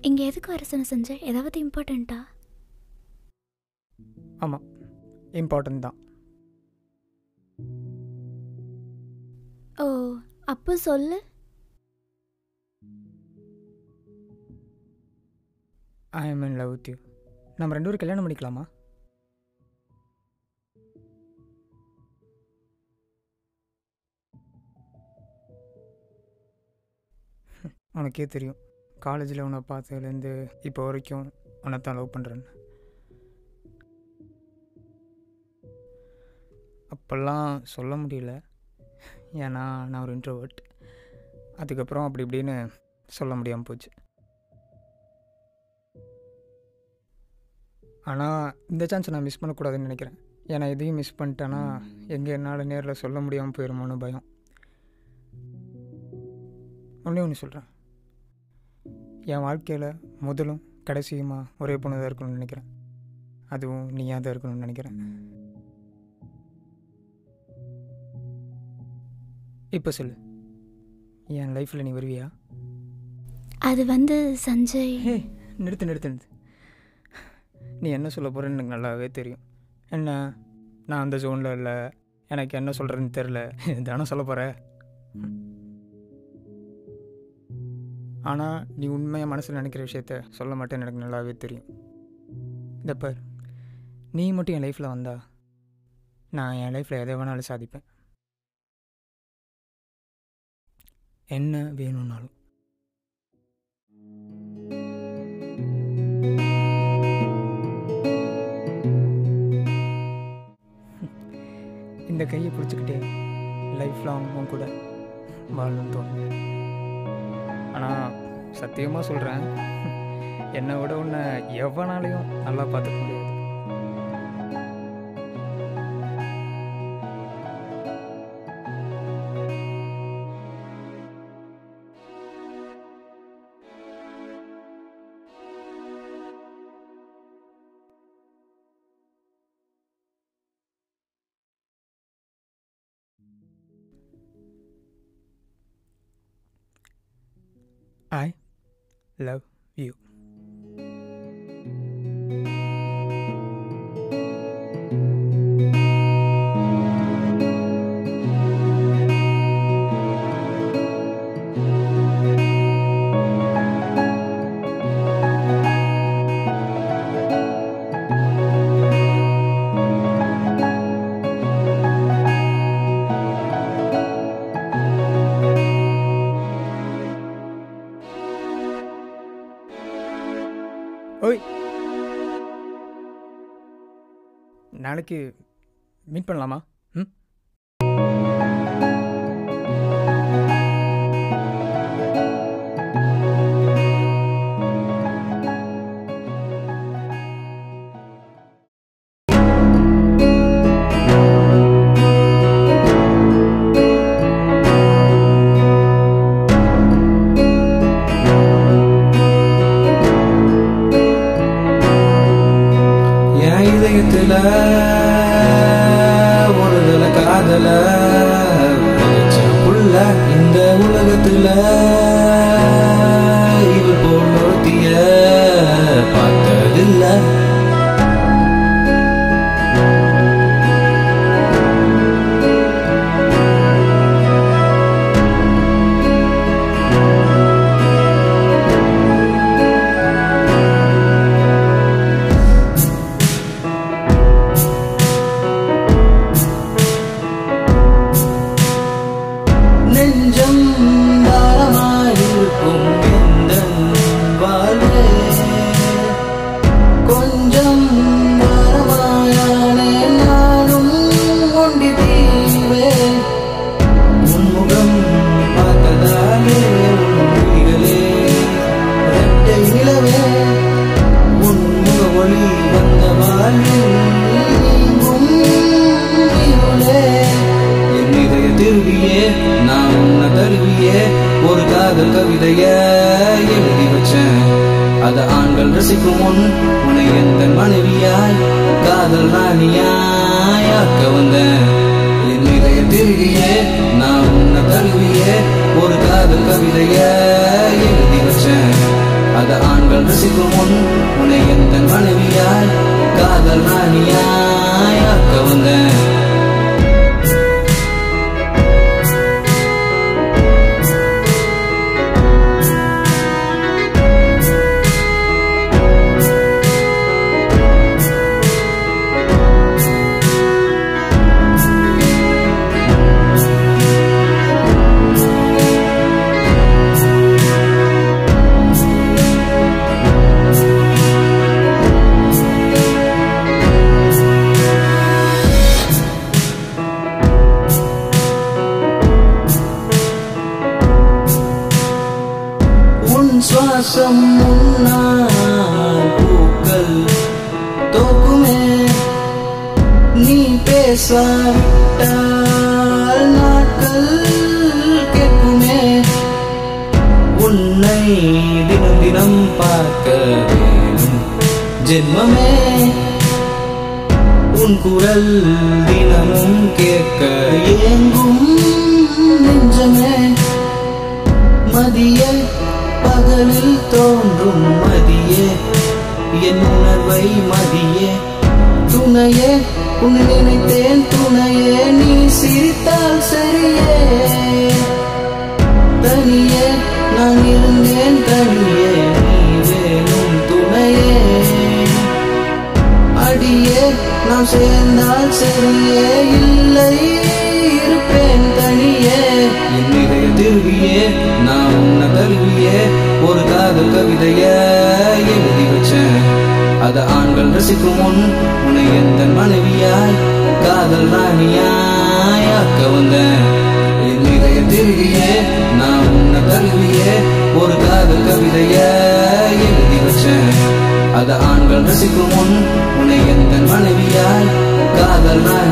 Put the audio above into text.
இங்கே எதுக்கு வர சொன்ன சஞ்சய்? ஏதாவது இம்பார்ட்டண்ட்டா? ஆமாம், இம்பார்ட்டன்ட் தான். ஓ, அப்போ சொல்லு. I am in love with you. நம்ம 2 பேரும் கல்யாணம் பண்ணிக்கலாமா? உனக்கே தெரியும், காலேஜில் உன்னை பார்த்ததுலேருந்து இப்போ வரைக்கும் உன்னை தான் லவ் பண்ணுறேன்னு. அப்போல்லாம் சொல்ல முடியல, ஏன்னா நான் ஒரு இன்ட்ரோவர்ட். அதுக்கப்புறம் அப்படி இப்படின்னு சொல்ல முடியாமல் போச்சு. ஆனால் இந்த சான்ஸை நான் மிஸ் பண்ணக்கூடாதுன்னு நினைக்கிறேன். ஏன்னா எதையும் மிஸ் பண்ணிட்டேன்னா எங்கே என்னால் நேரில் சொல்ல முடியாமல் போயிடுமோன்னு பயம். ஒன்று சொல்கிறேன், என் வாழ்க்கையில் முதலும் கடைசியுமா ஒரே பொண்ணு தான் இருக்கணும்னு நினைக்கிறேன். அதுவும் நீயாக தான் இருக்கணும்னு நினைக்கிறேன். இப்போ சொல்லு, என் லைஃப்பில் நீ வருவியா? அது சஞ்சய். நிறுத்து. நீ என்ன சொல்ல போகிறேன்னு எனக்கு நல்லாவே தெரியும். என்ன, நான் அந்த ஜோனில் இல்லை, எனக்கு என்ன சொல்கிறேன்னு தெரில, தானே சொல்ல போகிற. ஆனால் நீ உண்மையாக மனசில் நினைக்கிற விஷயத்த சொல்ல மாட்டேன்னு எனக்கு நல்லாவே தெரியும். இந்த பார், நீ மட்டும் என் லைஃப்பில் வந்தா நான் என் லைஃப்பில் எதை வேணாலும் சாதிப்பேன், என்ன வேணும்னாலும். இந்த கையை பிடிச்சிக்கிட்டே லைஃப் லாங் உன் கூட வாழணும்னு தோணுது. ஆனால் சத்தியமாக சொல்கிறேன், என்னை விட உன்னை எவனாலையும் நல்லா பார்த்துக்க முடியாது. I love you. ஓய், நாளைக்கு மீட் பண்ணலாமா? ம், இதயத்துல ஒரு தல காதல புள்ள இந்த உலகத்துல இவள் போல் ஒருத்திய பார்த்ததில்லை. ஒளி வந்த வாழ்வில் நீங்கும் இருளே. என் இதய திருவியே நான் உன்னை தழுவியே ஒரு காதல் கவிதைய எழுதி வச்சேன். அத ஆண்கள் ரசிக்கும் முன் உன்னை எந்த மனைவியாய் காதல் ராணியாய் ஆக்க வந்தேன். என் இதய திருவியே நான் உன்னை தழுவியே ஒரு காதல் கவிதைய எழுதி வச்சேன். அத ஆண்கள் ரசிக்கும் முன் உன்னை எந்த மனைவியாய் காதல் ராணியாய் ஆக்க வந்தேன். சுவாசம் முன்னால் பூக்கள் தோக்குமே. நீ பேசாவிட்டால் நாட்கள் கேட்குமே. உன்னை தினம் தினம் பார்க்க வேணும் ஜென்மமே. உன் குரல் தினமும் கேட்க ஏங்கும் நெஞ்சமே. மதிய பகலில் தோன்றும் மதியே என் உணர்வை மதியே. துணையே உன்னை நினைத்தேன் துணையே. நீ சிரித்தால் சரியே. தனியே நான் இருந்தேன் தனியே. நீ வேணும் துணையே. அடியே நாம் சேர்ந்தால் சரியே. இல்லை இருப்பேன் தனியே. என் இதய திருவியே நான் உன்னை தழுவியே ஒரு காதல் கவிதைய எழுதி வச்சேன். அத ஆண்கள் ரசிக்கும் முன் உன்னை எந்த மனைவியாய் காதல் ராணியாய் ஆக்க வந்தேன். என் இதய திருவியே நான் உன்னை தழுவியே ஒரு காதல் கவிதைய எழுதி வச்சேன். அத ஆண்கள் ரசிக்கும் முன் உன்னை எந்த மனைவியாய் காதல் ராணி